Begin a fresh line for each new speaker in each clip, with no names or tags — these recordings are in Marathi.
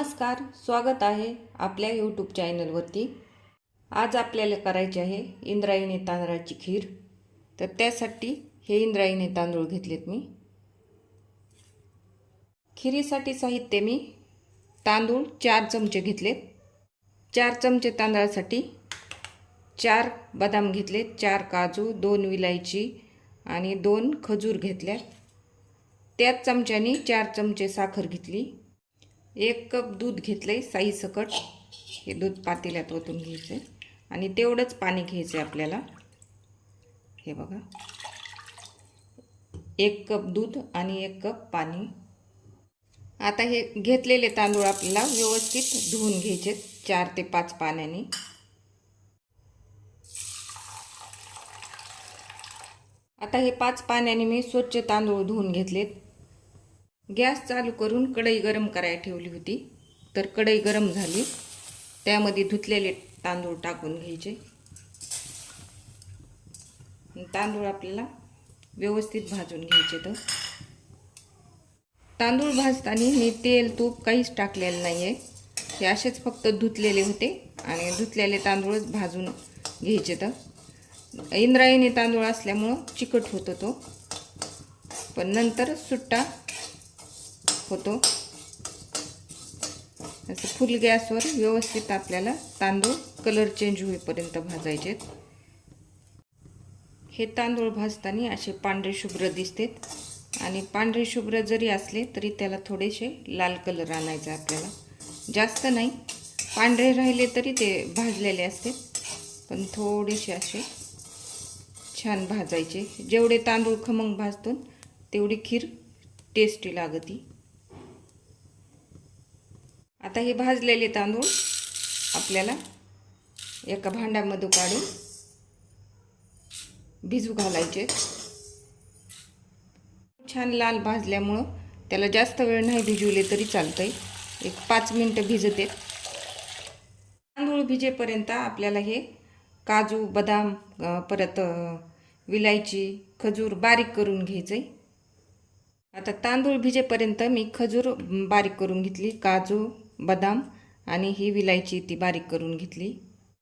नमस्कार, स्वागत आहे आपल्या यूट्यूब चॅनलवरती। आज आपल्याला करायचे आहे इंद्रायणी तांदळाची खीर। तर त्यासाठी हे इंद्रायणी तांदूळ घेतलेत मी। खीरीसाठी साहित्य मी तांदूळ 4 चमचे घेतलेत। 4 चमचे तांदळासाठी 4 बदाम घेतलेत, 4 काजू, 2 विलायची आणि 2 खजूर घेतल्या। त्याच चमच्यानी 4 चमचे साखर घेतली। 1 कप दूध घेतले साई सकट। हे दूध पातेल्यात ओतून घ्यायचे आणि तेवढंच पाणी घ्यायचे आपल्याला। हे बघा, 1 कप दूध आणि 1 कप पाणी। आता हे घेतलेले तांदूळ आपल्याला व्यवस्थित धुवून घ्यायचे 4 ते 5 पाण्याने। आता हे 5 पाण्याने मी स्वच्छ तांदूळ धुवून घेतलेत। गॅस चालू करून कढई गरम करायला ठेवली होती। तर कढई गरम झाली, त्यामध्ये धुतलेले तांदूळ टाकून घ्यायचे। तांदूळ आपल्याला व्यवस्थित भाजून घ्यायचे। तर तांदूळ भाजताना मी तेल तूप काहीच टाकलेलं नाहीये। हे असेच फक्त धुतलेले होते आणि धुतलेले तांदूळच भाजून घ्यायचे। तर इंद्रायणी तांदूळ असल्यामुळं चिकट होतो तो, पण नंतर सुट्टा होतो। असं फुल गॅसवर व्यवस्थित आपल्याला तांदूळ कलर चेंज होईपर्यंत भाजायचे। हे तांदूळ भाजताना असे पांढरे शुभ्र दिसतात आणि पांढरे शुभ्र जरी असले तरी त्याला थोडेसे लाल कलर आणायचा आपल्याला, जास्त नाही। पांढरे राहिले तरी ते भाजलेले असते, पण थोडेसे असे छान भाजायचे। जेवढे तांदूळ खमंग भाजतो तेवढी खीर टेस्टी लागते। आता हे भाजलेले तांदूळ आपल्याला एका भांड्यामध्ये काढून भिजू घालायचे। छान लाल भाजल्यामुळं त्याला जास्त वेळ नाही भिजवले तरी चालतंय, एक 5 मिनिटं भिजते। तांदूळ भिजेपर्यंत आपल्याला हे काजू, बदाम, परत विलायची, खजूर बारीक करून घ्यायचे। आता तांदूळ भिजेपर्यंत मी खजूर बारीक करून घेतली, काजू, बदाम आणि ही विलायची ती बारीक करून घेतली।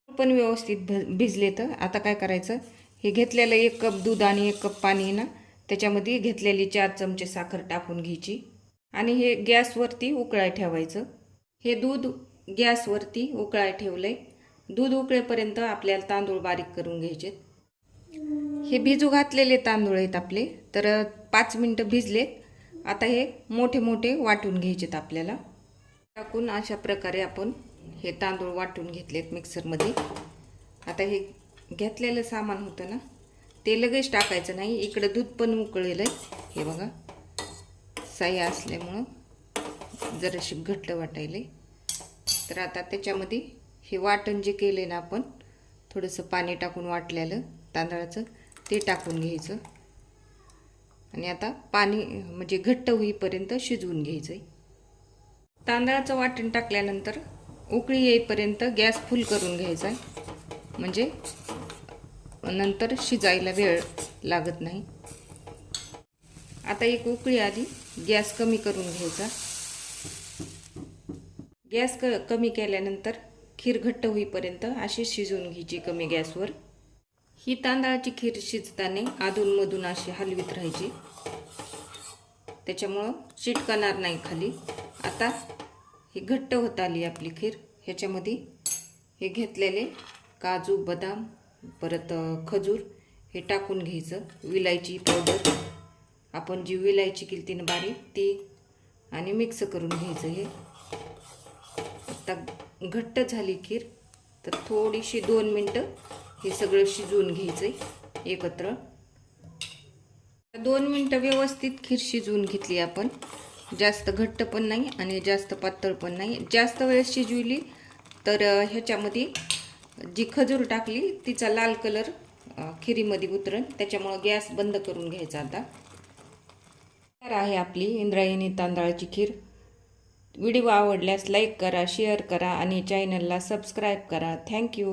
पण व्यवस्थित भिजले। तर आता काय करायचं, हे घेतलेलं 1 कप दूध आणि 1 कप पाणी ना, त्याच्यामध्ये घेतलेली 4 चमचे साखर टाकून घ्यायची आणि हे गॅसवरती उकळाय ठेवायचं। हे दूध गॅसवरती उकळाय ठेवलंय। दूध उकळेपर्यंत आपल्याला तांदूळ बारीक करून घ्यायचे। हे भिजू घातलेले तांदूळ आहेत आपले, तर 5 मिनिटं भिजलेत। आता हे मोठे मोठे वाटून घ्यायचेत आपल्याला। टाकून अशा प्रकारे आपण हे तांदूळ वाटून घेतलेत मिक्सरमध्ये। आता हे घेतलेलं सामान होतं ना, ते लगेच टाकायचं नाही। इकडे दूध पण उकळलेलं आहे, हे बघा, साई असल्यामुळं जराशी घट्ट वाटायले। तर आता त्याच्यामध्ये हे वाटण जे केले ना आपण, थोडंसं पाणी टाकून वाटलेलं तांदळाचं ते टाकून घ्यायचं आणि आता पाणी म्हणजे घट्ट होईपर्यंत शिजवून घ्यायचं। तांदळाचं वाटण टाकल्यानंतर उकळी येईपर्यंत गॅस फुल करून घ्यायचा, म्हणजे नंतर शिजायला वेळ लागत नाही। आता एक उकळी आली, गॅस कमी करून घ्यायचा। गॅस कमी केल्यानंतर खीर घट्ट होईपर्यंत अशी शिजवून घ्यायची कमी गॅसवर। ही तांदळाची खीर शिजताना अधूनमधून अशी हलवीत राहायची, त्याच्यामुळं चिटकणार नाही खाली। आता ही घट्ट होत आली आपली खीर। ह्याच्यामध्ये हे घेतलेले काजू, बदाम, परत खजूर हे टाकून घ्यायचं। विलायची पावडर, आपण जी विलायची केली ना बारीक ती, आणि मिक्स करून घ्यायचं। हे आता घट्ट झाली खीर, तर थोडीशी 2 मिनिटं हे सगळं शिजवून घ्यायचं एकत्र। 2 मिनिटं व्यवस्थित खीर शिजवून घेतली आपण। जास्त घट्ट पण नाही आणि जास्त पातळ पण नाही। जास्त वेळ शिजवली तर ह्याच्यामध्ये जी खजूर टाकली तिचा लाल कलर खिरीमध्ये उतरण, त्याच्यामुळे गॅस बंद करून घ्यायचा। आता तयार आहे आपली इंद्रायणी तांदळाची खीर। व्हिडिओ आवडल्यास लाईक करा, शेअर करा आणि चॅनलला सबस्क्राईब करा। थँक्यू।